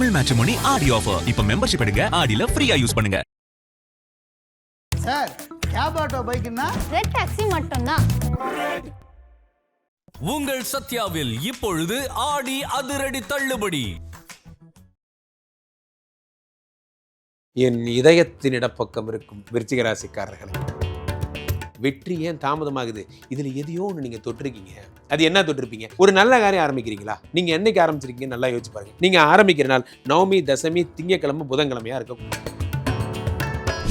Tamil matrimony Aadi offer. இப்ப membership எடுங்க, ஆடில ஃப்ரீயா யூஸ் பண்ணுங்க. சார், கேப் ஆட்டோ பைக்குன்னா ரெட் டாக்ஸி மட்டும்தான். உங்கள் சத்யாவில் இப்பொழுது ஆடி அதிரடி தள்ளுபடி. என் இதயத்தின் இடப்பக்கம் இருக்கும் விருச்சிக ராசிக்காரர்களே, வெற்றி ஏன் தாமதமாகுது? இதில் எதையோ ஒன்று நீங்கள் தொட்டிருக்கீங்க. அது என்ன தொட்டிருப்பீங்க? ஒரு நல்ல காரியம் ஆரம்பிக்கிறீங்களா? நீங்கள் என்னைக்கு ஆரம்பிச்சிருக்கீங்க நல்லா யோசிச்சு பாருங்க. நீங்கள் ஆரம்பிக்கிற நாள் நவமி, தசமி, திங்கக்கிழமை, புதன்கிழமையா இருக்கும்.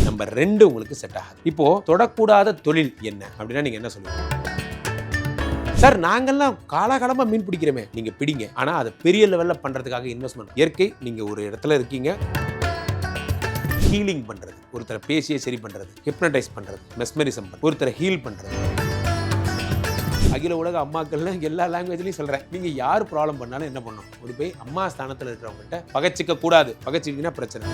நம்பர் 2 உங்களுக்கு செட் ஆகாது. இப்போ தொடக்கூடாத தொழில் என்ன அப்படின்னா நீங்க என்ன சொல்லுவீங்க? சார், நாங்கெல்லாம் காலகாலமா மீன் பிடிக்கிறோமே. நீங்க பிடிங்க, ஆனா அதை பெரிய லெவல்ல பண்றதுக்காக இன்வெஸ்ட்மெண்ட். இயற்கை, நீங்க ஒரு இடத்துல இருக்கீங்க, ஹீலிங் பண்றது, ஒருத்தரை பேசியே சரி பண்றது, ஹிப்னடைஸ் பண்றது, மெஸ்மரிசம் பண்றது, ஒருத்தரை ஹீல் பண்றது. அகில உலக அம்மாக்கள்ல எல்லா லாங்குவேஜ்லயும் சொல்றேன், நீங்க யார் ப்ராப்ளம் பண்ணாலும் என்ன பண்ணும், ஒரு போய் அம்மா ஸ்தானத்துல இருக்கிறவங்ககிட்ட பகச்சிக்க கூடாது. பகச்சிக்கிட்டீங்கன்னா பிரச்சனை.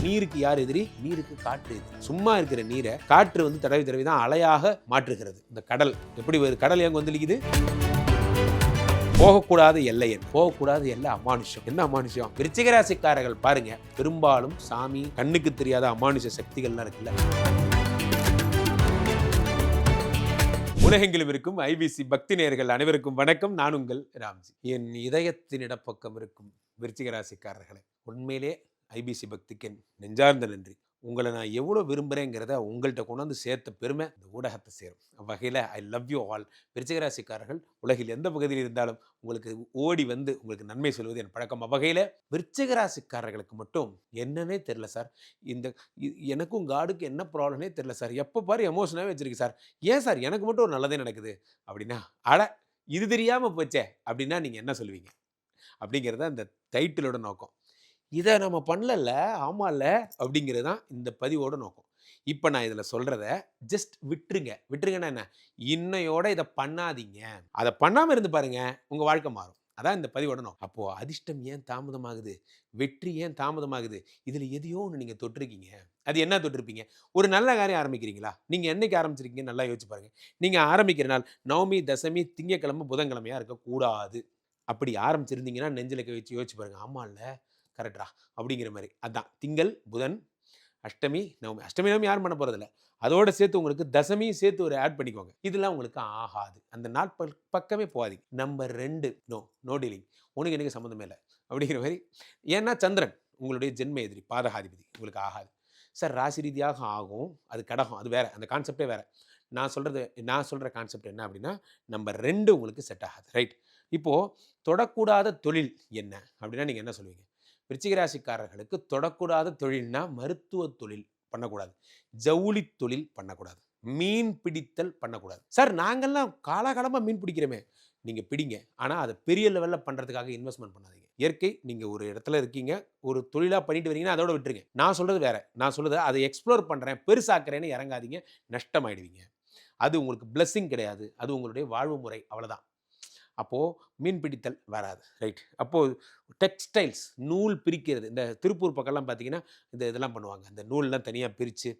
நீருக்கு யார் எதிரி? நீருக்கு காற்று எதிரி. சும்மா இருக்கிற நீரை காற்று தடவி தடவி தான் அலையாக மாற்றுகிறது. இந்த கடல் எப்படி கடல் எங்க வந்துலிக்குது? போகக்கூடாத எல்லை என்ன? போகக்கூடாத எல்லை அமானுஷம். என்ன அமானுஷம்? விருச்சிக ராசிக்காரர்கள் பாருங்க, பெரும்பாலும் சாமி, கண்ணுக்கு தெரியாத அமானுஷ சக்திகள்லாம் இருக்குல்ல. உலகெங்கிலும் இருக்கும் ஐபிசி பக்தி நேயர்கள் அனைவருக்கும் வணக்கம். நான் உங்கள் ராம்ஜி. என் இதயத்தின் இடப்பக்கம் இருக்கும் விருச்சிக ராசிக்காரர்களை, உண்மையிலே ஐபிசி பக்திக்கு நெஞ்சார்ந்த நன்றி. உங்களை நான் எவ்வளோ விரும்புகிறேங்கிறத உங்கள்கிட்ட கொண்டாந்து சேர்த்த பெருமை இந்த ஊடகத்தை சேரும் வகையில் ஐ லவ் யூ ஆல். விருச்சிக ராசிக்காரர்கள் உலகில் எந்த பகுதியில் இருந்தாலும் உங்களுக்கு ஓடி வந்து உங்களுக்கு நன்மை சொல்வது என் பழக்கம். வகையில் விருச்சிக ராசிக்காரர்களுக்கு மட்டும் என்னன்னே தெரில சார். எனக்கும் காடுக்கு என்ன ப்ராப்ளம்னே தெரில சார். எப்போ பாரு எமோஷனாகவே வச்சிருக்கு சார். ஏன் சார் எனக்கு மட்டும் ஒரு நல்லதே நடக்குது அப்படின்னா, இது தெரியாமல் போச்சே அப்படின்னா நீங்கள் என்ன சொல்லுவீங்க அப்படிங்கிறத அந்த டைட்டிலோட நோக்கம். இதை நம்ம பண்ணல, ஆமாம்ல அப்படிங்கிறது தான் இந்த பதிவோட நோக்கம். இப்போ நான் இதில் சொல்கிறத ஜஸ்ட் விட்டுருங்கன்னா என்ன, இன்னையோட இதை பண்ணாதீங்க. அதை பண்ணாமல் இருந்து பாருங்க, உங்கள் வாழ்க்கை மாறும். அதான் இந்த பதிவோட நோக்கம். அப்போது அதிர்ஷ்டம் ஏன் தாமதமாகுது, வெற்றி ஏன் தாமதமாகுது? இதில் எதையோ ஒன்று நீங்கள் தொட்டிருக்கீங்க. அது என்ன தொட்டிருப்பீங்க? ஒரு நல்ல காரியம் ஆரம்பிக்கிறீங்களா? நீங்கள் என்னைக்கு ஆரம்பிச்சிருக்கீங்க நல்லா யோசிச்சு பாருங்க. நீங்கள் ஆரம்பிக்கிற நாள் நவமி, தசமி, திங்கக்கிழமை, புதன்கிழமையாக இருக்கக்கூடாது. அப்படி ஆரம்பிச்சிருந்தீங்கன்னா நெஞ்சில் வச்சு யோசிச்சு பாருங்க, ஆமாம்ல கரெக்டா அப்படிங்கிற மாதிரி. அதான் திங்கள், புதன், அஷ்டமி, நவமி. அஷ்டமி நவமி யாரும் பண்ண போகிறதில்ல. அதோட சேர்த்து உங்களுக்கு தசமியும் சேர்த்து ஒரு ஆட் பண்ணிக்கோங்க. இதெல்லாம் உங்களுக்கு ஆகாது. அந்த நாள் பக்கமே போகாதீங்க. Number 2, no dealing. உனக்கு எனக்கு சம்மந்தமே இல்லை அப்படிங்கிற மாதிரி. ஏன்னா சந்திரன் உங்களுடைய ஜென்ம எதிரி, பாதகாதிபதி. உங்களுக்கு ஆகாது சார். ராசி ரீதியாக ஆகும், அது கடகம், அது வேற, அந்த கான்செப்டே வேற. நான் சொல்கிற கான்செப்ட் என்ன அப்படின்னா, நம்பர் 2 உங்களுக்கு செட் ஆகாது. ரைட். இப்போது தொடக்கூடாத தொழில் என்ன அப்படின்னா நீங்கள் என்ன சொல்லுவீங்க? விருச்சிக ராசிக்காரர்களுக்கு தொடக்கூடாத தொழில்னா மருத்துவ தொழில் பண்ணக்கூடாது, ஜவுளி தொழில் பண்ணக்கூடாது, மீன் பிடித்தல் பண்ணக்கூடாது. சார், நாங்கெல்லாம் காலகாலமாக மீன் பிடிக்கிறோமே. நீங்கள் பிடிங்க, ஆனால் அதை பெரிய லெவலில் பண்ணுறதுக்காக இன்வெஸ்ட்மெண்ட் பண்ணாதீங்க. இயற்கை, நீங்கள் ஒரு இடத்துல இருக்கீங்க, ஒரு தொழிலாக பண்ணிட்டு வரீங்கன்னா அதோட விட்டுருங்க. நான் சொல்கிறது வேற. நான் சொல்கிறது அதை எக்ஸ்ப்ளோர் பண்ணுறேன், பெருசாக்குறேன்னு இறங்காதீங்க, நஷ்டமாயிடுவீங்க. அது உங்களுக்கு பிளெஸ்ஸிங் கிடையாது, அது உங்களுடைய வாழ்வு முறை, அவ்வளோதான். அப்போது மீன் பிடித்தல் வராது. ரைட். அப்போது டெக்ஸ்டைல்ஸ், நூல் பிரிக்கிறது, இந்த திருப்பூர் பக்கம்லாம் பார்த்தீங்கன்னா இதெல்லாம் பண்ணுவாங்க. இந்த நூல்லாம் தனியாக பிரித்து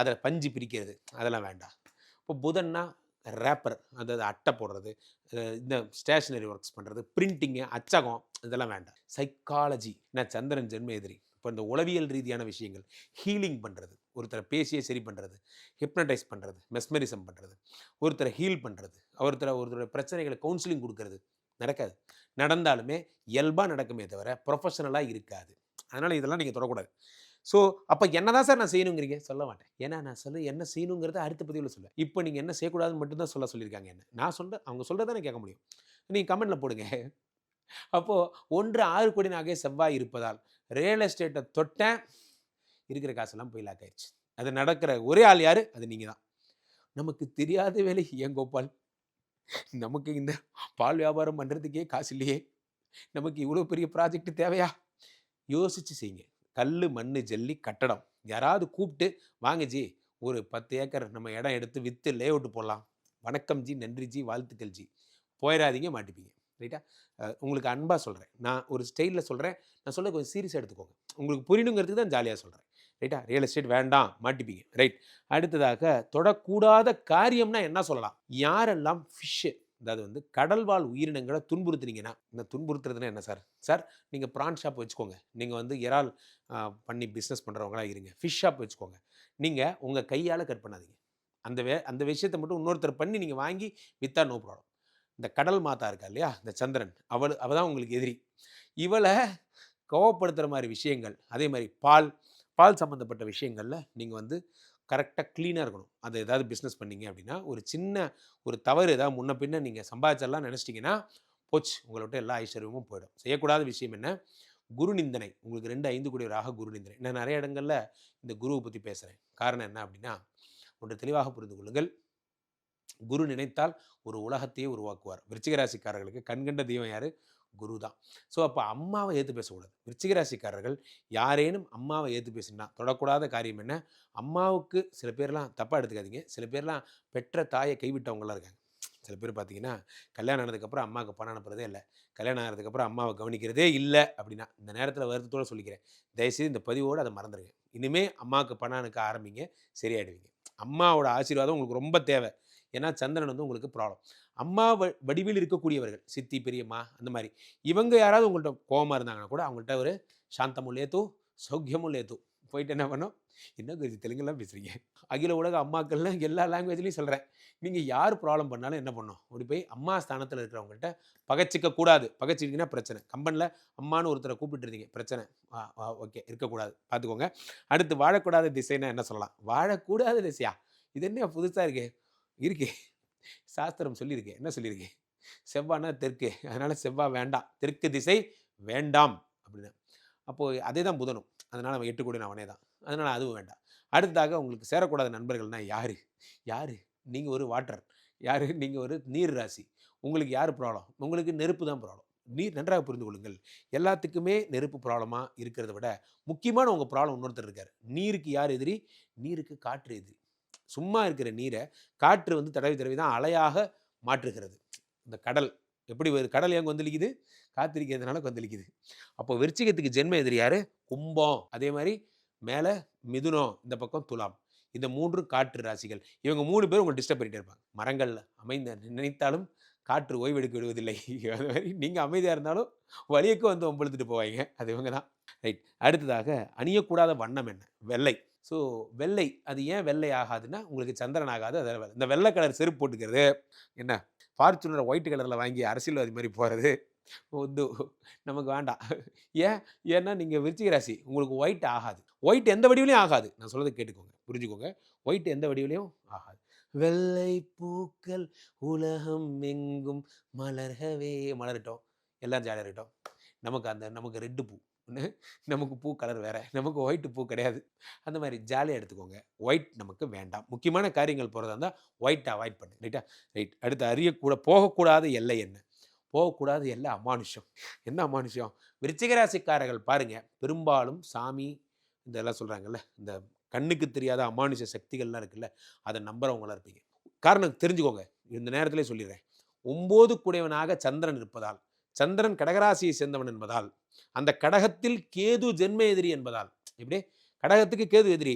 அதில் பஞ்சு பிரிக்கிறது, அதெல்லாம் வேண்டாம். இப்போ புதன்னா ரேப்பர், அதாவது அட்டை போடுறது, இந்த ஸ்டேஷ்னரி ஒர்க்ஸ் பண்ணுறது, பிரிண்டிங்கு, அச்சகம், இதெல்லாம் வேண்டாம். சைக்காலஜி, நான் சந்திரன் ஜென்ம எதிரி. இப்போ இந்த உளவியல் ரீதியான விஷயங்கள், ஹீலிங் பண்ணுறது, ஒருத்தரை பேசியே சரி பண்ணுறது, ஹிப்னடைஸ் பண்ணுறது, மெஸ்மரிசம் பண்ணுறது, ஒருத்தரை ஹீல் பண்ணுறது, ஒருத்தரோட பிரச்சனைகளை கவுன்சிலிங் கொடுக்கறது நடக்காது. நடந்தாலுமே இயல்பாக நடக்குமே தவிர ப்ரொஃபஷனலாக இருக்காது. அதனால் இதெல்லாம் நீங்கள் தொடக்கூடாது. ஸோ அப்போ என்ன தான் சார் நான் செய்யணுங்கிறீங்க? சொல்ல மாட்டேன். ஏன்னா நான் என்ன செய்யணுங்கிறத அடுத்த பதிவில் சொல்ல. இப்போ நீங்கள் என்ன செய்யக்கூடாதுன்னு மட்டும்தான் சொல்லியிருக்காங்க. என்ன நான் அவங்க சொல்கிறத நான் கேட்க முடியும். நீங்கள் கமெண்ட்டில் போடுங்க. அப்போது 1 6 கோடி நகை செவ்வாய் இருப்பதால் ரியல் எஸ்டேட்டை தொட்டேன், இருக்கிற காசெல்லாம் போய் லாக் ஆயிடுச்சு. அது நடக்கிற ஒரே ஆள் யார்? அது நீங்கள் தான். நமக்கு தெரியாத வேலை ஏன் கோபால்? நமக்கு இந்த பால் வியாபாரம் பண்ணுறதுக்கே காசு இல்லையே, நமக்கு இவ்வளோ பெரிய ப்ராஜெக்ட் தேவையா? யோசித்து செய்யுங்க. கல், மண், ஜல்லி, கட்டடம், யாராவது கூப்பிட்டு வாங்க ஜி, ஒரு 10 ஏக்கர் நம்ம இடம் எடுத்து விற்று லே அவுட் போடலாம், வணக்கம் ஜி, நன்றி ஜி, வாழ்த்துக்கள் ஜி, போயிடாதீங்க, மாட்டிப்பீங்க. ரைட்டா? உங்களுக்கு அன்பாக சொல்கிறேன், நான் ஒரு ஸ்டைலில் சொல்கிறேன். நான் சொல்ல கொஞ்சம் சீரியஸாக எடுத்துக்கோங்க. உங்களுக்கு புரியணுங்கிறதுக்கு தான் ஜாலியாக சொல்கிறேன். ரைட்டா? ரியல் எஸ்டேட் வேண்டாம், மாட்டிப்பீங்க. ரைட். அடுத்ததாக தொடக்கூடாத காரியம்னா என்ன சொல்லலாம்? யாரெல்லாம் ஃபிஷ்ஷு, அதாவது வந்து கடல்வாழ் உயிரினங்களை துன்புறுத்துனீங்கன்னா, இந்த துன்புறுத்துறதுன்னா என்ன சார்? சார் நீங்கள் ப்ரான் ஷாப் வச்சுக்கோங்க. நீங்கள் வந்து இறால் பண்ணி பிஸ்னஸ் பண்ணுறவங்களா இருங்க. ஃபிஷ் ஷாப் வச்சுக்கோங்க. நீங்கள் உங்கள் கையால் கட் பண்ணாதீங்க. அந்த விஷயத்தை மட்டும் இன்னொருத்தர் பண்ணி நீங்கள் வாங்கி விற்றா நோ ப்ராப்ளம். இந்த கடல் மாதா இருக்கா இல்லையா, இந்த சந்திரன், அவள் தான் உங்களுக்கு எதிரி. இவளை கோவப்படுத்துகிற மாதிரி விஷயங்கள், அதே மாதிரி பால் சம்மந்தப்பட்ட விஷயங்களில் நீங்கள் வந்து கரெக்டாக க்ளீனாக இருக்கணும். அது ஏதாவது பிஸ்னஸ் பண்ணீங்க அப்படின்னா, ஒரு தவறு ஏதாவது முன்ன பின்ன நீங்கள் சம்பாதிச்சிடலாம் நினச்சிட்டிங்கன்னா போச்சு, உங்களை விட்டு எல்லா ஐஸ்வர்யமும் போயிடும். செய்யக்கூடாத விஷயம் என்ன? குரு நிந்தனை. உங்களுக்கு 2 கூடியவராக குரு நிந்தனை. நான் நிறைய இடங்களில் இந்த குருவை பற்றி பேசுகிறேன். காரணம் என்ன அப்படின்னா, ஒன்று தெளிவாக புரிந்து கொள்ளுங்கள். குரு நினைத்தால் ஒரு உலகத்தையே உருவாக்குவார். விருச்சிக ராசிக்காரர்களுக்கு கண்கண்ட தெய்வம் யாரு? குரு தான். ஸோ அப்போ அம்மாவை ஏற்று பேசக்கூடாது. விருச்சிக ராசிக்காரர்கள் யாரேனும் அம்மாவை ஏற்று பேசினா தொடக்கூடாத காரியம் என்ன? அம்மாவுக்கு சில பேர்லாம் தப்பாக எடுத்துக்காதீங்க. சில பேர்லாம் பெற்ற தாயை கைவிட்டவங்களாம் இருக்காங்க. சில பேர் பார்த்தீங்கன்னா, கல்யாணம் ஆனதுக்கப்புறம் அம்மாவுக்கு பணம் அனுப்புறதே இல்லை, கல்யாணம் ஆனதுக்கப்புறம் அம்மாவை கவனிக்கிறதே இல்லை அப்படின்னா, இந்த நேரத்தில் வருத்தத்தோடு சொல்லிக்கிறேன், தயவுசெய்து இந்த பதிவோடு அதை மறந்துடுங்க. இனிமேல் அம்மாவுக்கு பணம் அனுக்க ஆரம்பிங்க, சரியாயிடுவீங்க. அம்மாவோட ஆசீர்வாதம் உங்களுக்கு ரொம்ப தேவை. ஏன்னா சந்திரன் வந்து உங்களுக்கு ப்ராப்ளம். அம்மா வடிவில் இருக்கக்கூடியவர்கள், சித்தி பெரியம்மா அந்த மாதிரி, இவங்க யாராவது உங்கள்கிட்ட கோபமாக இருந்தாங்கன்னா கூட அவங்கள்ட்ட ஒரு சாந்தமும் லேத்து சௌக்கியமும் லேத்து போயிட்டு என்ன பண்ணோம், என்ன குருஜி தெலுங்குலாம் பேசுகிறீங்க, அகில உலக அம்மாக்கள்லாம் எல்லா லாங்குவேஜ்லையும் சொல்கிறேன். நீங்கள் யார் ப்ராப்ளம் பண்ணாலும் என்ன பண்ணணும், அப்படி போய் அம்மா ஸ்தானத்தில் இருக்கிறவங்கள்ட்ட பகச்சிக்க கூடாது. பகச்சிக்கிங்கன்னா பிரச்சனை. கம்பெனியில் அம்மானு ஒருத்தரை கூப்பிட்டு இருந்தீங்க, பிரச்சனை. ஓகே, இருக்கக்கூடாது, பார்த்துக்கோங்க. அடுத்து வாழக்கூடாத திசைன்னா என்ன சொல்லலாம்? வாழக்கூடாத திசையா? இது என்ன புதுசாக இருக்கே சாஸ்திரம் சொல்லியிருக்கு. என்ன சொல்லியிருக்கு? செவ்வானா தெற்கு, அதனால் செவ்வாய் வேண்டாம், தெற்கு திசை வேண்டாம் அப்படின்னு. அப்போது அதே தான் புதனும், அதனால் அவன் 8 கோடி அவனே தான், அதனால் அதுவும் வேண்டாம். அடுத்ததாக உங்களுக்கு சேரக்கூடாத நண்பர்கள்னால் யார்? நீங்கள் ஒரு வாட்டர், யார்? நீங்கள் ஒரு நீர் ராசி. உங்களுக்கு யார் ப்ராப்ளம்? உங்களுக்கு நெருப்பு தான் ப்ராப்ளம். நீர், நன்றாக புரிந்து கொள்ளுங்கள். எல்லாத்துக்குமே நெருப்பு ப்ராப்ளமாக இருக்கிறத விட முக்கியமான உங்கள் ப்ராப்ளம் இன்னொருத்தர் இருக்கார். நீருக்கு யார் எதிரி? நீருக்கு காற்று எதிரி. சும்மா இருக்கிற நீரை காற்று வந்து தடவி தான் அலையாக மாற்றுகிறது. இந்த கடல் எப்படி கடல் ஏன் கொந்தளிக்குது? காத்திருக்கிறதுனால கொந்தளிக்குது. அப்போ விருச்சிகத்துக்கு ஜென்ம எதிரி யாரு? கும்பம். அதே மாதிரி மேலே மிதுனம், இந்த பக்கம் துலாம். இந்த 3 காற்று ராசிகள். இவங்க 3 பேரும் உங்களை டிஸ்டர்ப் பண்ணிட்டே இருப்பாங்க. மரங்கள் அமைந்த நினைத்தாலும் காற்று ஓய்வெடுக்க விடுவதில்லை. அது மாதிரி நீங்கள் அமைதியாக இருந்தாலும் வழியக்கு வந்து ஒம்பழுத்துட்டு போவாங்க. அது இவங்க தான். ரைட். அடுத்ததாக அணியக்கூடாத வண்ணம் என்ன? வெள்ளை. ஸோ வெள்ளை, அது ஏன் வெள்ளை ஆகாதுன்னா, உங்களுக்கு சந்திரன் ஆகாது. அதில் இந்த வெள்ளை கலர் செருப்பு போட்டுக்கிறது என்ன, ஃபார்ச்சுனரை ஒயிட் கலரில் வாங்கி அரசியல்வாதி மாதிரி போகிறது வந்து நமக்கு வேண்டாம். ஏன்னா நீங்கள் விருச்சிக ராசி, உங்களுக்கு ஒயிட் ஆகாது. ஒயிட் எந்த வடிவிலையும் ஆகாது. நான் சொல்கிறத கேட்டுக்கோங்க, புரிஞ்சுக்கோங்க. ஒயிட் எந்த வடிவிலையும் ஆகாது. வெள்ளை பூக்கள் உலகம் எங்கும் மலர்கவே மலரட்டும், எல்லோரும் ஜாலியாக இருக்கட்டும். நமக்கு ரெட்டு பூ, நமக்கு பூ கலர் வேறு, நமக்கு ஒயிட்டு பூ கிடையாது. அந்த மாதிரி ஜாலியாக எடுத்துக்கோங்க. ஒயிட் நமக்கு வேண்டாம். முக்கியமான காரியங்கள் போகிறதா இருந்தால் ஒயிட்டை அவாய்ட் பண்ணு. ரைட்டா? ரைட். அடுத்து போகக்கூடாத எல்லை என்ன? போகக்கூடாத எல்லை அமானுஷம். என்ன அமானுஷம்? விருச்சிக ராசிக்காரர்கள் பாருங்கள், பெரும்பாலும் சாமி இதெல்லாம் சொல்கிறாங்கல்ல, இந்த கண்ணுக்கு தெரியாத அமானுஷ சக்திகள்லாம் இருக்குல்ல, அதை நம்புறவங்களாம் இருப்பீங்க. காரணம் தெரிஞ்சுக்கோங்க, இந்த நேரத்திலே சொல்லிடுறேன். 9 கூடையவனாக சந்திரன் இருப்பதால், சந்திரன் கடகராசியை சேர்ந்தவன் என்பதால், அந்த கடகத்தில் கேது ஜென்ம எதிரி என்பதால், இப்படி கடகத்துக்கு கேது எதிரி,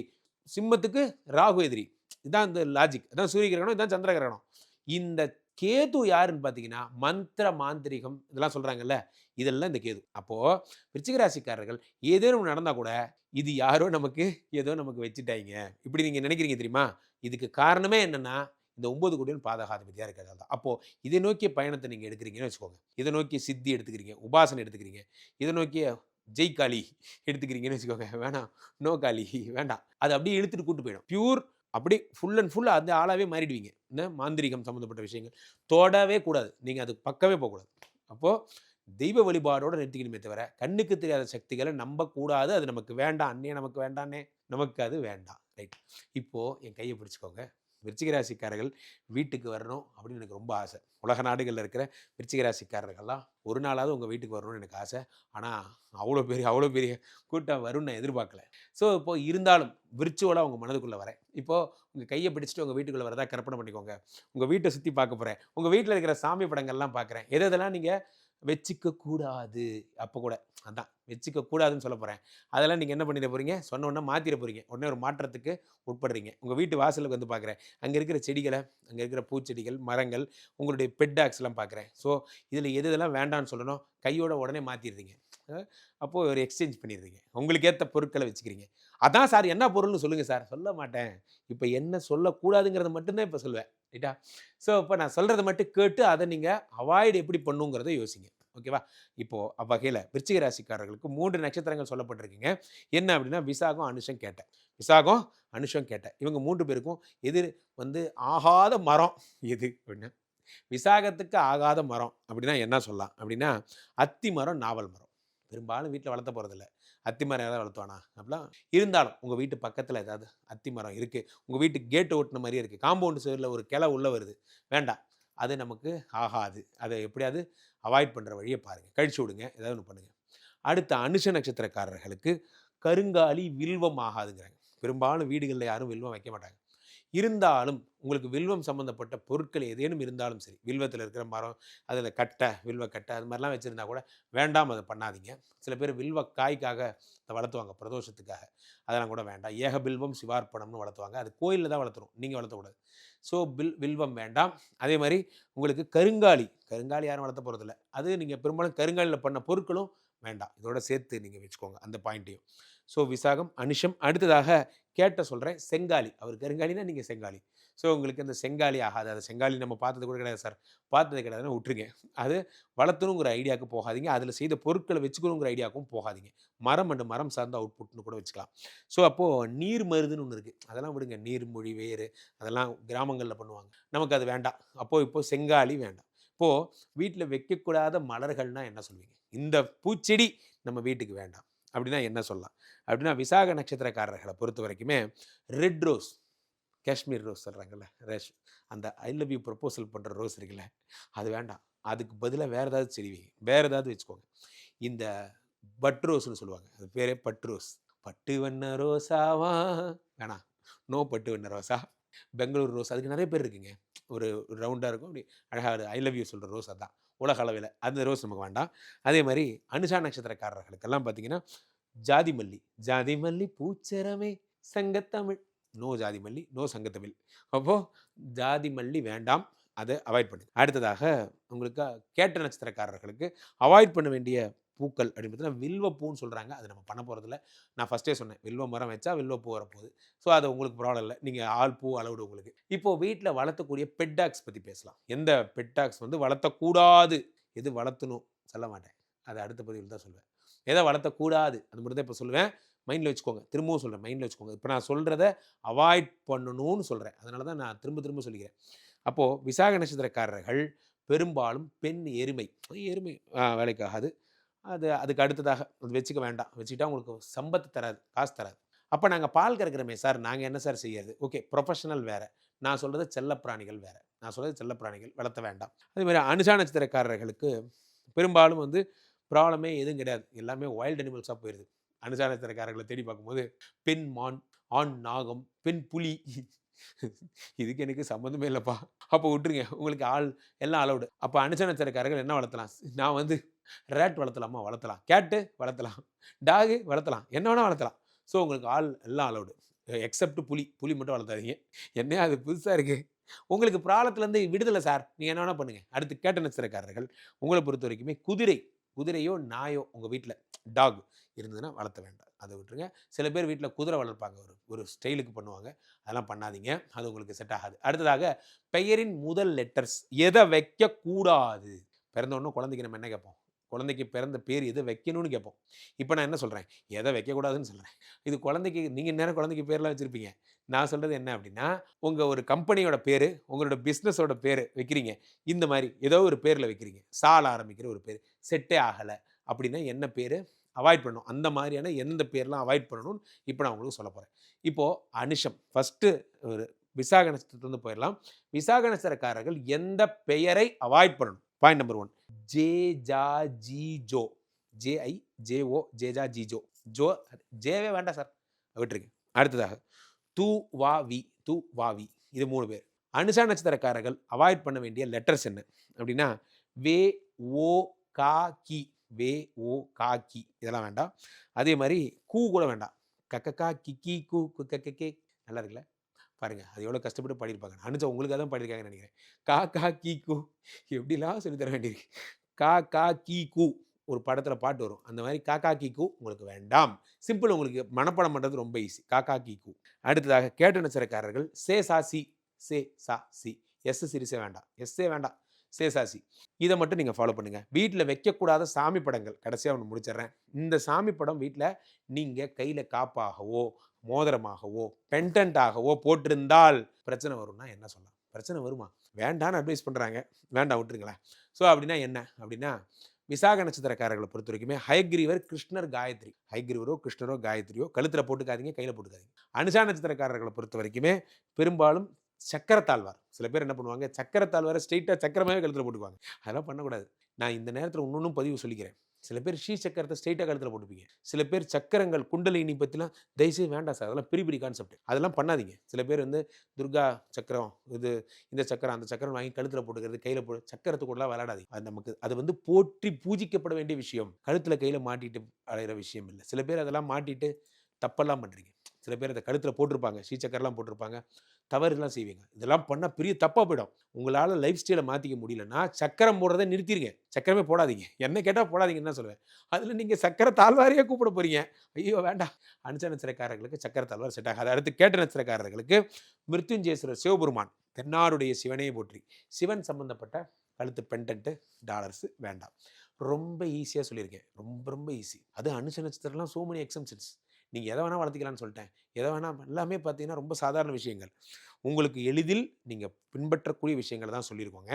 சிம்மத்துக்கு ராகு எதிரி. இதுதான் இந்த லாஜிக். இதான் சூரிய கிரகணம், இதுதான் சந்திர கிரகணம். இந்த கேது யாருன்னு பார்த்தீங்கன்னா, மந்திர மாந்திரிகம் இதெல்லாம் சொல்கிறாங்கல்ல, இதெல்லாம் இந்த கேது. அப்போது விருச்சிக ராசிக்காரர்கள் ஏதேனும் நடந்தால் கூட, இது யாரோ ஏதோ நமக்கு வச்சுட்டாங்க இப்படி நீங்கள் நினைக்கிறீங்க தெரியுமா? இதுக்கு காரணமே என்னென்னா, இந்த 9 கோடியும் பாதகாதிபதியாக இருக்கிறதால தான். அப்போது இதை நோக்கிய பயணத்தை நீங்கள் எடுக்கிறீங்கன்னு வச்சுக்கோங்க. இதை நோக்கி சித்தி எடுத்துக்கிறீங்க, உபாசனை எடுத்துக்கிறீங்க, இதை நோக்கிய ஜெய்காளி எடுத்துக்கிறீங்கன்னு வச்சுக்கோங்க. வேணாம், நோ காளி வேண்டாம். அது அப்படியே இழுத்துட்டு கூட்டு போயிடும். பியூர் அப்படி ஃபுல் அண்ட் ஃபுல்லாக அந்த ஆளாகவே மாறிடுவீங்க. இந்த மாந்திரிகம் சம்மந்தப்பட்ட விஷயங்கள் தொடவே கூடாது. நீங்கள் அது பக்கமே போகக்கூடாது. அப்போது தெய்வ வழிபாடோடு நிறுத்திக்கணுமே தவிர, கண்ணுக்கு தெரியாத சக்திகளை நம்பக்கூடாது. அது நமக்கு வேண்டாம். அண்ணே நமக்கு வேண்டான்னே, நமக்கு அது வேண்டாம். ரைட். இப்போது என் கையை பிடிச்சிக்கோங்க. விருச்சிக ராசிக்காரர்கள் வீட்டுக்கு வரணும் அப்படின்னு எனக்கு ரொம்ப ஆசை. உலக நாடுகளில் இருக்கிற விருச்சிக ராசிக்காரர்கள்லாம் ஒரு நாளாவது உங்கள் வீட்டுக்கு வரணும்னு எனக்கு ஆசை. ஆனால் அவ்வளோ பெரிய கூட்டம் வரும்னு நான் எதிர்பார்க்கல. ஸோ இப்போது இருந்தாலும் விர்ச்சுவலாக உங்கள் மனதுக்குள்ளே வரேன். இப்போது உங்கள் கையை பிடிச்சிட்டு உங்கள் வீட்டுக்குள்ளே வரதா கற்பனை பண்ணிக்கோங்க. உங்கள் வீட்டை சுற்றி பார்க்க போகிறேன். உங்கள் வீட்டில் இருக்கிற சாமி படங்கள்லாம் பார்க்குறேன். எதெல்லாம் நீங்கள் வச்சுக்க கூடாது. அப்போ கூட அதான் வச்சுக்க கூடாதுன்னு சொல்ல போகிறேன். அதெல்லாம் நீங்கள் என்ன பண்ணிட போகிறீங்க, சொன்ன உடனே மாற்றிட போகிறீங்க. உடனே ஒரு மாற்றத்துக்கு உட்படுறீங்க. உங்கள் வீட்டு வாசலுக்கு வந்து பார்க்குறேன், அங்கே இருக்கிற செடிகளை, அங்கே இருக்கிற பூச்செடிகள், மரங்கள், உங்களுடைய பெட் டாக்ஸ்லாம் பார்க்குறேன். ஸோ இதில் எது இதெல்லாம் வேண்டான்னு சொல்லணும், கையோட உடனே மாற்றிடுறீங்க. அப்போது ஒரு எக்ஸ்சேஞ்ச் பண்ணிடுறீங்க. உங்களுக்கு ஏற்ற பொருட்களை வச்சுக்கிறீங்க. அதான் சார் என்ன பொருள்னு சொல்லுங்கள் சார். சொல்ல மாட்டேன். இப்போ என்ன சொல்லக்கூடாதுங்கிறத மட்டும்தான் இப்போ சொல்லுவேன். ரைட்டா? ஸோ இப்போ நான் சொல்கிறத மட்டும் கேட்டு அதை நீங்கள் அவாய்டு எப்படி பண்ணுங்கிறத யோசிங்க. ஓகேவா? இப்போது அவ்வகையில் விருச்சிக ராசிக்காரர்களுக்கு 3 நட்சத்திரங்கள் சொல்லப்பட்டிருக்கீங்க. என்ன அப்படின்னா விசாகம், அனுஷம், கேட்டை. விசாகம், அனுஷம், கேட்டை. இவங்க 3 பேருக்கும் எது வந்து ஆகாத மரம் எது அப்படின்னா, விசாகத்துக்கு ஆகாத மரம் அப்படின்னா என்ன சொல்லலாம் அப்படின்னா, அத்தி மரம், நாவல் மரம். பெரும்பாலும் வீட்டில் வளர்த்த போகிறதில்ல. அத்தி மரம் யாராவது வளர்த்துவானா அப்படிலாம் இருந்தாலும் உங்கள் வீட்டு பக்கத்தில் ஏதாவது அத்தி மரம் இருக்குது, உங்கள் வீட்டு கேட்டு ஓட்டின மாதிரியே இருக்குது, காம்பவுண்டு சுவரில் ஒரு கிளை உள்ளே வருது, வேண்டாம், அது நமக்கு ஆகாது. அதை எப்படியாவது அவாய்ட் பண்ணுற வழியை பாருங்கள், கழிச்சு விடுங்க, ஏதாவது ஒன்று பண்ணுங்கள். அடுத்த அனுஷ நட்சத்திரக்காரர்களுக்கு கருங்காலி வில்வம் ஆகாதுங்கிறாங்க. பெரும்பாலும் வீடுகளில் யாரும் வில்வம் வைக்க மாட்டாங்க. இருந்தாலும் உங்களுக்கு வில்வம் சம்மந்தப்பட்ட பொருட்கள் ஏதேனும் இருந்தாலும் சரி, வில்வத்தில் இருக்கிற மரம், அதில் கட்டை, வில்வ கட்டை, அது மாதிரிலாம் வச்சுருந்தா கூட வேண்டாம், அதை பண்ணாதீங்க. சில பேர் வில்வ காய்க்காக வளர்த்துவாங்க, பிரதோஷத்துக்காக, அதெல்லாம் கூட வேண்டாம். ஏக பில்வம் சிவார்ப்பணம்னு வளர்த்துவாங்க, அது கோயிலில் தான் வளர்த்துரும், நீங்கள் வளர்த்தக்கூடாது. ஸோ வில்வம் வேண்டாம். அதே மாதிரி உங்களுக்கு கருங்காலி யாரும் வளர்த்த போகிறதில்ல, அது நீங்கள் பெரும்பாலும் கருங்காலியில் பண்ண பொருட்களும் வேண்டாம். இதோட சேர்த்து நீங்கள் வச்சுக்கோங்க அந்த பாயிண்ட்டையும். ஸோ விசாகம், அனுஷம். அடுத்ததாக கேட்ட சொல்கிறேன், செங்காலி. அவர் கருங்காலினா நீங்கள் செங்காலி. ஸோ உங்களுக்கு அந்த செங்காலி ஆகாது. அது செங்காலி நம்ம பார்த்தது கூட கிடையாது சார், பார்த்தது கிடையாதுன்னு விட்டுருங்க. அது வளர்த்தணுங்கிற ஐடியாவுக்கு போகாதீங்க, அதில் செய்த பொருட்களை வச்சுக்கணுங்கிற ஐடியாவுக்கும் போகாதீங்க. மரம் அண்டு மரம் சார்ந்த அவுட்புட்னு கூட வச்சுக்கலாம். ஸோ அப்போது நீர் மருதுன்னு ஒன்று இருக்குது, அதெல்லாம் விடுங்க. நீர்மொழி வேறு, அதெல்லாம் கிராமங்களில் பண்ணுவாங்க, நமக்கு அது வேண்டாம். இப்போது செங்காலி வேண்டாம். இப்போது வீட்டில் வைக்கக்கூடாத மலர்கள்னால் என்ன சொல்வீங்க? இந்த பூச்செடி நம்ம வீட்டுக்கு வேண்டாம் அப்படின்னா என்ன சொல்லலாம் அப்படின்னா, விசாக நட்சத்திரக்காரர்களை பொறுத்த வரைக்குமே ரெட் ரோஸ், காஷ்மீர் ரோஸ் சொல்கிறாங்கல்ல, அந்த ஐ லவ் யூ ப்ரப்போசல் பண்ணுற ரோஸ் இருக்குல்ல, அது வேண்டாம். அதுக்கு பதிலாக வேறு ஏதாவது செடி வைங்க, வேறு ஏதாவது வச்சுக்கோங்க. இந்த பட் ரோஸ்னு சொல்லுவாங்க, அது பேரே பட் ரோஸ். பட்டு வண்ண ரோசாவா வேணாம், நோ பட்டு வண்ண ரோசா. பெங்களூர் ரோஸ், அதுக்கு நிறைய பேர் இருக்குங்க. ஒரு ரவுண்டாக இருக்கும், அப்படி அழகாக ஐ லவ் யூ சொல்கிற ரோஸ், அதுதான் உலக அளவில். அந்த ரோஸ் நமக்கு வேண்டாம். அதே மாதிரி அனுஷா நட்சத்திரக்காரர்களுக்கெல்லாம் பார்த்தீங்கன்னா, ஜாதி மல்லி, ஜாதி மல்லி பூச்சரமே சங்கத்தமிழ், நோ ஜாதி மல்லி, நோ சங்கத்தமிழ். அப்போது ஜாதி மல்லி வேண்டாம், அதை அவாய்ட் பண்ணுங்க. அடுத்ததாக உங்களுக்கு கேட்ட நட்சத்திரக்காரர்களுக்கு அவாய்ட் பண்ண வேண்டிய பூக்கள் அப்படின்னு பார்த்தீங்கன்னா, வில்வ பூன்னு சொல்கிறாங்க. அது நம்ம பண்ண போகிறதில்ல. நான் ஃபஸ்ட்டே சொன்னேன், வில்வ மரம் வச்சா வில்வ பூ வரப்போகுது. ஸோ அது உங்களுக்கு ப்ராப்ளம் இல்லை, நீங்கள் ஆள் பூ அளவுடு உங்களுக்கு. இப்போது வீட்டில் வளர்த்தக்கூடிய பெட் டாக்ஸ் பற்றி பேசலாம். எந்த பெட் டாக்ஸ் வந்து வளர்த்தக்கூடாது, எது வளர்த்தணும் சொல்ல மாட்டேன், அதை அடுத்த பதிவில் தான் சொல்லுவேன். எதை வளர்த்தக்கூடாது அது மட்டும் தான் இப்போ சொல்லுவேன். மைண்டில் வச்சுக்கோங்க, திரும்பவும் சொல்கிறேன், மைண்டில் வச்சுக்கோங்க. இப்போ நான் சொல்கிறத அவாய்ட் பண்ணணும்னு சொல்கிறேன், அதனால தான் நான் திரும்ப சொல்லிக்கிறேன். அப்போது விசாக நட்சத்திரக்காரர்கள் பெரும்பாலும் பெண் எருமை வேலைக்காகாது. அதுக்கு அடுத்ததாக அது வச்சுக்க வேண்டாம். வச்சுக்கிட்டா உங்களுக்கு சம்பத்து தராது, காசு தராது. அப்போ நாங்கள் பால் கறக்கிறோமே சார், நாங்கள் என்ன சார் செய்யாது? ஓகே, ப்ரொஃபஷனல் வேறு, நான் சொல்கிறது செல்லப்பிராணிகள் வேறு. நான் சொல்கிறது செல்லப்பிராணிகள் வளர்த்த வேண்டாம். அதேமாதிரி அனுஷா நட்சத்திரக்காரர்களுக்கு பெரும்பாலும் வந்து ப்ராப்ளமே எதுவும் கிடையாது, எல்லாமே வைல்டு அனிமல்ஸாக போயிடுது. அனுஷா நட்சத்திரக்காரர்களை தேடி பார்க்கும்போது பெண் மான், ஆண் நாகம், பெண் புலி, இதுக்கு எனக்கு சம்மந்தமே இல்லைப்பா. அப்போ விட்டுருங்க, உங்களுக்கு ஆள் எல்லாம் அலவுடு. அப்போ அனுஷா நட்சத்திரக்காரர்கள் என்ன வளர்த்தலாம்? நான் வந்து ரேட் வளர்த்தலாமா? வளர்த்தலாம். கேட்டு வளர்த்தலாம், டாகு வளர்த்தலாம், என்ன வேணால் வளர்த்தலாம். ஸோ உங்களுக்கு ஆள் எல்லாம் அலவுடு, எக்ஸப்ட் புலி மட்டும் வளர்த்தாதீங்க. என்ன அது புதுசாக இருக்குது, உங்களுக்கு ப்ராப்ளத்துலேருந்து விடுதலை சார், நீங்கள் என்ன வேணால் பண்ணுங்கள். அடுத்து கேட்ட நட்சத்திரக்காரர்கள் உங்களை பொறுத்த வரைக்குமே குதிரையோ நாயோ உங்கள் வீட்டில் டாக் இருந்ததுன்னா வளர்த்த வேண்டாம், அதை விட்டுருங்க. சில பேர் வீட்டில் குதிரை வளர்ப்பாங்க, ஒரு ஸ்டைலுக்கு பண்ணுவாங்க, அதெல்லாம் பண்ணாதீங்க, அது உங்களுக்கு செட் ஆகாது. அடுத்ததாக பெயரின் முதல் லெட்டர்ஸ் எதை வைக்கக்கூடாது. பிறந்தவொன்னே குழந்தைக்கு நம்ம என்ன கேட்போம்? குழந்தைக்கு பிறந்த பேர் எதை வைக்கணும்னு கேட்போம். இப்போ நான் என்ன சொல்கிறேன்? எதை வைக்கக்கூடாதுன்னு சொல்கிறேன். இது குழந்தைக்கு, நீங்கள் நேரம் குழந்தைக்கு பேர்லாம் வச்சுருப்பீங்க. நான் சொல்கிறது என்ன அப்படின்னா, உங்கள் ஒரு கம்பெனியோட பேர், உங்களோட பிஸ்னஸோட பேர் வைக்கிறீங்க, இந்த மாதிரி ஏதோ ஒரு பேரில் வைக்கிறீங்க, சால் ஆரம்பிக்கிற ஒரு பேர் செட்டே ஆகலை அப்படின்னா என்ன பேர் அவாய்ட் பண்ணணும்? அந்த மாதிரியான எந்த பேர்லாம் அவாய்ட் பண்ணணும்னு இப்போ நான் உங்களுக்கு சொல்ல போகிறேன். இப்போது அனுஷம் ஃபஸ்ட்டு ஒரு விசாக நட்சத்திரத்துலேருந்து போயிடலாம். விசாக நட்சத்திரக்காரர்கள் எந்த பெயரை அவாய்ட் பண்ணணும்? பாயிண்ட் நம்பர் 1, ஜேஜாஜிஜோ, ஜேஐஜேஓ, ஜேஜாஜிஜோ, ஜேவே வேண்டாம் சார், விட்டுருக்கு. அடுத்ததாக தூ வாவி, இது 3 பேர். அனுஷா நட்சத்திரக்காரர்கள் அவாய்ட் பண்ண வேண்டிய லெட்டர்ஸ் என்ன அப்படின்னா, வே, ஓ, கா கி, வே ஓ கா கி இதெல்லாம் வேண்டாம். அதே மாதிரி கூ கூட வேண்டாம். கக்கா கி கி கூ கே நல்லா இருக்குல்ல பாருங்க. அது எவ்வளோ கஷ்டப்பட்டு பாடியிருப்பாங்க. அனுச்சா உங்களுக்காக தான் பாடியிருக்காங்கன்னு நினைக்கிறேன். கா கா கி கூ எப்படிலாம் சொல்லி தர வேண்டியிருக்கு. கா கா கி கூ ஒரு படத்தில் பாட்டு வரும். அந்த மாதிரி காக்கா கி கூ உங்களுக்கு வேண்டாம். சிம்பிள், உங்களுக்கு மனப்பாடம் பண்ணுறது ரொம்ப ஈஸி. காக்கா கி கூ. அடுத்ததாக கேட்ட நட்சத்திரக்காரர்கள் சே சா சி, சே சா சி, எஸ் சீரிஸே வேண்டாம், எஸ்ஸே வேண்டாம், சே சா சி இதை மட்டும் நீங்கள் ஃபாலோ பண்ணுங்கள். வீட்டில் வைக்கக்கூடாத சாமி படங்கள் கடைசியாக ஒன்று முடிச்சிடுறேன். இந்த சாமி படம் வீட்டில் நீங்கள் கையில் காப்பாகவோ மோதிரமாகவோ பெண்டன்ட்டாகவோ போட்டிருந்தால் பிரச்சனை வரும்னா என்ன சொல்லலாம்? பிரச்சனை வருமா? வேண்டான்னு அட்வைஸ் பண்ணுறாங்க, வேண்டாம் விட்டுருங்களேன். ஸோ அப்படின்னா என்ன அப்படின்னா, விசாக நட்சத்திரக்காரர்களை பொறுத்த வரைக்குமே ஹயக்ரீவர் கிருஷ்ணர் காயத்ரி, ஹயக்ரீவரோ கிருஷ்ணரோ காயத்ரியோ கழுத்தில் போட்டுக்காதீங்க, கையில் போட்டுக்காதீங்க. அனுஷா நட்சத்திரக்காரர்களை பொறுத்த வரைக்குமே பெரும்பாலும் சக்கரத்தாழ்வார். சில பேர் என்ன பண்ணுவாங்க, சக்கரத்தாழ்வாரை ஸ்ட்ரெயிட்டாக சக்கரமாகவே கழுத்தில் போட்டுக்குவாங்க. அதெல்லாம் பண்ணக்கூடாது. நான் இந்த நேரத்தில் இன்னொன்றும் பதிவு சொல்லிக்கிறேன். சில பேர் ஸ்ரீ சக்கரத்தை ஸ்ட்ரெயிட்டாக கழுத்தில் போட்டுப்பீங்க. சில பேர் சக்கரங்கள் குண்டலினி பற்றிலாம் தயவுசெய்து வேண்டாம் சார், அதெல்லாம் பிரி கான்செப்ட், அதெல்லாம் பண்ணாதீங்க. சில பேர் வந்து துர்கா சக்கரம், இது இந்த சக்கரம் அந்த சக்கரம் வாங்கி கழுத்தில் போட்டுக்கிறது, கையில் சக்கரத்துக்குள்ளலாம் விளையாடாதீங்க. அது நமக்கு அது வந்து போற்றி பூஜிக்கப்பட வேண்டிய விஷயம், கழுத்தில் கையில் மாட்டிட்டு அலைகிற விஷயம் இல்லை. சில பேர் அதெல்லாம் மாட்டிட்டு தப்பெல்லாம் பண்ணுறீங்க. சில பேர் அதை கழுத்தில் போட்டிருப்பாங்க, ஸ்ரீசக்கரெலாம் போட்டிருப்பாங்க, தவறுலாம் செய்வீங்க. இதெல்லாம் பண்ணால் பெரிய தப்பாக போயிடும். உங்களால் லைஃப் ஸ்டைலை மாற்றிக்க முடியலன்னா சக்கரம் போடுறதை நிறுத்திடுங்க. சக்கரமே போடாதீங்க. என்ன கேட்டால் போடாதீங்கன்னு தான் சொல்லுவேன். அதில் நீங்கள் சக்கர தாழ்வாரையே கூப்பிட போகிறீங்க. ஐயோ வேண்டாம். அனுச நட்சத்திரக்காரர்களுக்கு சக்கர தாழ்வார் செட் ஆகாது. அடுத்து கேட்ட நட்சத்திரக்காரர்களுக்கு மிருத்யுஞ்சேஸ்வரர் சிவபெருமான், தென்னாடுடைய சிவனையை போற்றி, சிவன் சம்பந்தப்பட்ட கழுத்து பெண்டன்ட்டு டாலர்ஸ் வேண்டாம். ரொம்ப ஈஸியாக சொல்லியிருக்கேன், ரொம்ப ரொம்ப ஈஸி. அது அனுச நட்சத்திரம்லாம் சோ மெனி எக்ஸம்ஷன்ஸ். நீங்கள் எதை வேணால் வளர்த்திக்கலான்னு சொல்லிட்டேன். எதை வேணால் எல்லாமே பார்த்தீங்கன்னா ரொம்ப சாதாரண விஷயங்கள். உங்களுக்கு எளிதில் நீங்கள் பின்பற்றக்கூடிய விஷயங்களை தான் சொல்லியிருக்கோங்க.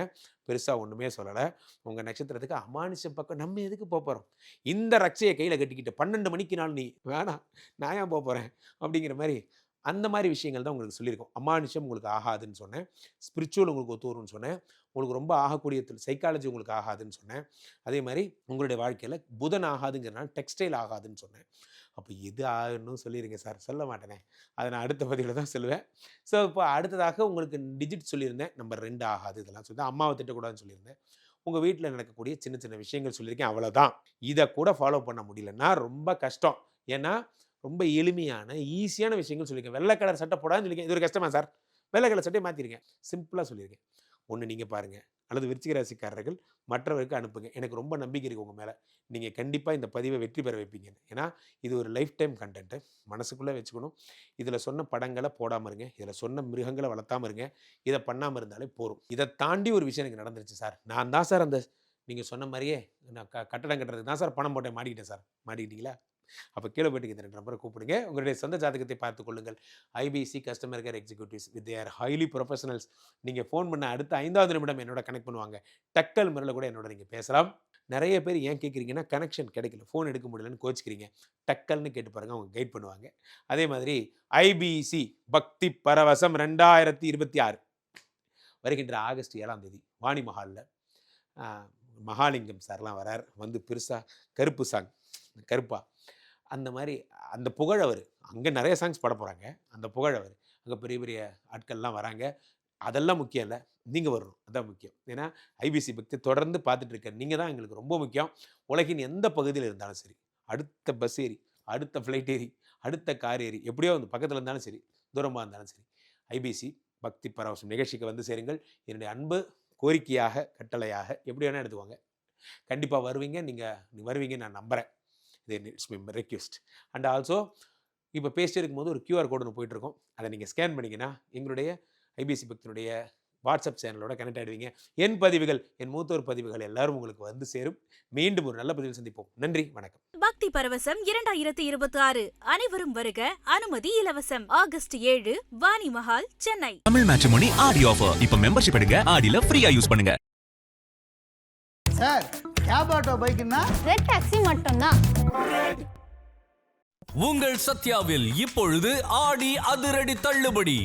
பெருசாக ஒன்றுமே சொல்லலை. உங்கள் நட்சத்திரத்துக்கு அமானுஷ பக்கம் நம்ம எதுக்கு போகிறோம்? இந்த ரட்சையை கையில் கட்டிக்கிட்டு 12 மணிக்கு நாள் நீ வேணாம், நான் ஏன் போகிறேன் அப்படிங்கிற மாதிரி அந்த மாதிரி விஷயங்கள் தான் உங்களுக்கு சொல்லியிருக்கோம். அமானுஷம் உங்களுக்கு ஆகாதுன்னு சொன்னேன். ஸ்பிரிச்சுவல் உங்களுக்கு ஒத்து வரும்னு சொன்னேன். உங்களுக்கு ரொம்ப ஆகக்கூடிய சைக்காலஜி உங்களுக்கு ஆகாதுன்னு சொன்னேன். அதே மாதிரி உங்களுடைய வாழ்க்கையில் புதன் ஆகாதுங்கிறனால டெக்ஸ்டைல் ஆகாதுன்னு சொன்னேன். அப்போ எது ஆகுன்னு சொல்லிடுங்க சார். சொல்ல மாட்டேனே, அதை நான் அடுத்த பதிவில் தான் சொல்லுவேன். ஸோ இப்போ அடுத்ததாக உங்களுக்கு டிஜிட் சொல்லியிருந்தேன், நம்பர் 2 ஆகாது, இதெல்லாம் சொல்லி அம்மாவை திட்டக்கூடாதுன்னு சொல்லியிருந்தேன். உங்கள் வீட்டில் நடக்கக்கூடிய சின்ன சின்ன விஷயங்கள் சொல்லியிருக்கேன், அவ்வளோதான். இதை கூட ஃபாலோ பண்ண முடியலன்னா ரொம்ப கஷ்டம். ஏன்னா ரொம்ப எளிமையான ஈஸியான விஷயங்கள் சொல்லியிருக்கேன். வெள்ளை கலர் சட்டை போடாதுன்னு சொல்லியிருக்கேன். இது ஒரு கஷ்டமா சார்? வெள்ளை கலர் சட்டையை மாற்றிருக்கேன், சிம்பிளாக சொல்லியிருக்கேன். ஒன்று நீங்கள் பாருங்கள், அல்லது விருச்சிக ராசிக்காரர்கள் மற்றவருக்கு அனுப்புங்க. எனக்கு ரொம்ப நம்பிக்கை இருக்குது உங்கள் மேலே. நீங்கள் கண்டிப்பாக இந்த பதிவை வெற்றி பெற வைப்பீங்கன்னு. ஏன்னா இது ஒரு லைஃப் டைம் கண்டென்ட்டு, மனசுக்குள்ளே வச்சுக்கணும். இதில் சொன்ன படங்களை போடாமல் இருங்க, இதில் சொன்ன மிருகங்களை வளர்த்தாமல் இருங்க, இதை பண்ணாமல் இருந்தாலே போதும். இதை தாண்டி ஒரு விஷயம் எனக்கு நடந்துருச்சு சார். நான் தான் சார் அந்த நீங்கள் சொன்ன மாதிரியே நான் கட்டடம் கட்டுறதுக்கு தான் சார் பணம் போட்டேன், மாட்டிக்கிட்டேன் சார். மாட்டிக்கிட்டீங்களா? அப்போ கீழே போய்ட்டு இந்த 2 நம்பரை கூப்பிடுங்க. உங்களுடைய சொந்த ஜாதகத்தை பார்த்துக் கொள்ளுங்கள். IBC customer care executives with their highly professionals. நீங்கள் ஃபோன் பண்ண அடுத்த 5வது நிமிடம் என்னோட கனெக்ட் பண்ணுவாங்க. டக்கல் முறையில் கூட என்னோட நீங்கள் பேசலாம். நிறைய பேர் ஏன் கேட்குறீங்கன்னா, கனெக்ஷன் கிடைக்கல, ஃபோன் எடுக்க முடியலன்னு கோச்சிக்கிறீங்க. டக்கல்னு கேட்டு பாருங்கள், அவங்க கைட் பண்ணுவாங்க. அதே மாதிரி ஐபிசி பக்தி பரவசம் 2026 வருகின்ற ஆகஸ்ட் 7ஆம் தேதி வாணி மஹாலில் மகாலிங்கம் சார்லாம் வரார். வந்து பெருசாக கருப்பு சாங், கருப்பா அந்த மாதிரி அந்த புகழவர் அங்கே நிறைய சாங்ஸ் பாட போகிறாங்க. அந்த புகழவர் அங்கே பெரிய பெரிய ஆட்கள்லாம் வராங்க. அதெல்லாம் முக்கியம் இல்லை, நீங்கள் வரணும், அதுதான் முக்கியம். ஏன்னா ஐபிசி பக்தி தொடர்ந்து பார்த்துட்டு இருக்க நீங்கள் தான் எங்களுக்கு ரொம்ப முக்கியம். உலகின் எந்த பகுதியில் இருந்தாலும் சரி, அடுத்த பஸ் ஏறி, அடுத்த ஃப்ளைட் ஏறி, அடுத்த கார் ஏறி, எப்படியோ வந்து பக்கத்தில் இருந்தாலும் சரி, தூரமாக இருந்தாலும் சரி, ஐபிசி பக்தி பரவசம் நிகழ்ச்சிக்கு வந்து சேருங்கள். என்னுடைய அன்பு கோரிக்கையாக, கட்டளையாக, எப்படி வேணால் எடுத்துக்கோங்க. கண்டிப்பாக வருவீங்க. நீங்கள் வருவீங்கன்னு நான் நம்புகிறேன். It's my request. And also இப்போ பேசிட்டு இருக்கும்போது ஒரு QR கோடு ஒன்று போயிட்டுருக்கோம். அதை நீங்கள் ஸ்கேன் பண்ணிங்கன்னா எங்களுடைய ஐபிசி பக்தியினுடைய வாட்ஸ்அப் சேனலோட கனெக்ட் ஆகிடுவீங்க. என் பதிவுகள், என் மூத்தோர் பதிவுகள் எல்லாரும் உங்களுக்கு வந்து சேரும். மீண்டும் ஒரு நல்ல பதிவில் சந்திப்போம். நன்றி, வணக்கம். பக்தி பரவசம் 2026 அனைவரும் வருக, அனுமதி இலவசம். August 7 Vani Mahal, Chennai. Tamil matrimony Aadi offer. இப்ப மெம்பர்ஷிப் எடுங்க, ஆடில ஃப்ரீயா யூஸ் பண்ணுங்க. சார் கேப் ஆட்டோ பைக்குன்னா ரெட் டாக்ஸி மட்டும்தான். உங்கள் சத்யாவில் இப்பொழுது ஆடி அதிரடி தள்ளுபடி.